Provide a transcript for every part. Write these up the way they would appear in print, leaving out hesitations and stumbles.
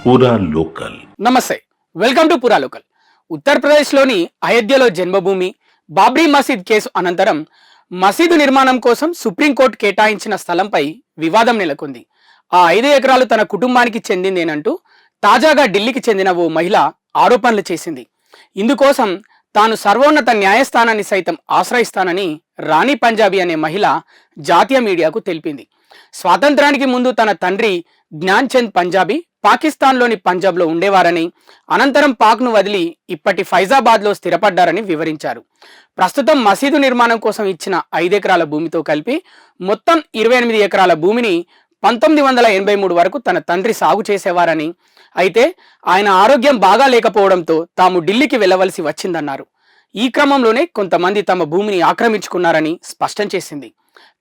పూరా లోకల్. నమస్తే, welcome to పూరా లోకల్. ఉత్తరప్రదేశ్లోని అయోధ్యలో జన్మభూమి బాబ్రీ మసీద్ కేసు అనంతరం మసీదు నిర్మాణం కోసం సుప్రీంకోర్టు కేటాయించిన స్థలంపై వివాదం నెలకొంది. ఆ 5 ఎకరాలు తన కుటుంబానికి చెందిందేనంటూ తాజాగా ఢిల్లీకి చెందిన ఓ మహిళ ఆరోపణలు చేసింది. ఇందుకోసం తాను సర్వోన్నత న్యాయస్థానాన్ని సైతం ఆశ్రయిస్తానని రాణి పంజాబీ అనే మహిళ జాతీయ మీడియాకు తెలిపింది. స్వాతంత్రానికి ముందు తన తండ్రి జ్ఞాన్ చంద్ పంజాబీ పాకిస్తాన్లోని పంజాబ్లో ఉండేవారని, అనంతరం పాక్ను వదిలి ఇప్పటి ఫైజాబాద్లో స్థిరపడ్డారని వివరించారు. ప్రస్తుతం మసీదు నిర్మాణం కోసం ఇచ్చిన 5 ఎకరాల భూమితో కలిపి మొత్తం 28 ఎకరాల భూమిని 1983 వరకు తన తండ్రి సాగు చేసేవారని, అయితే ఆయన ఆరోగ్యం బాగా లేకపోవడంతో తాము ఢిల్లీకి వెళ్లవలసి వచ్చిందన్నారు. ఈ క్రమంలోనే కొంతమంది తమ భూమిని ఆక్రమించుకున్నారని స్పష్టం చేసింది.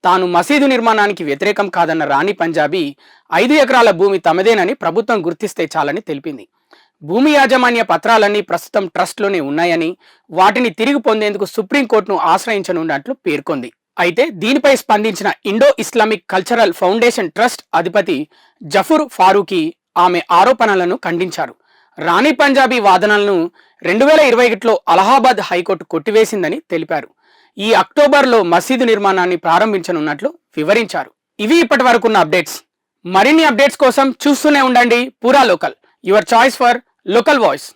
తాను మసీదు నిర్మాణానికి వ్యతిరేకం కాదన్న రాణి పంజాబీ 5 ఎకరాల భూమి తమదేనని ప్రభుత్వం గుర్తిస్తే చాలని తెలిపింది. భూమి యాజమాన్య పత్రాలన్నీ ప్రస్తుతం ట్రస్ట్లోనే ఉన్నాయని, వాటిని తిరిగి పొందేందుకు సుప్రీంకోర్టును ఆశ్రయించనున్నట్లు పేర్కొంది. అయితే దీనిపై స్పందించిన Indo Islamic cultural foundation trust అధిపతి జఫర్ ఫారూఖీ ఆమె ఆరోపణలను ఖండించారు. రాణి పంజాబీ వాదనలను 2021లో అలహాబాద్ హైకోర్టు కొట్టివేసిందని తెలిపారు. ఈ అక్టోబర్లో మసీదు నిర్మాణాన్ని ప్రారంభించనున్నట్లు వివరించారు. ఇవి ఇప్పటి వరకున్న అప్డేట్స్. మరిన్ని అప్డేట్స్ కోసం చూస్తూనే ఉండండి పూరా local, your choice for local voice.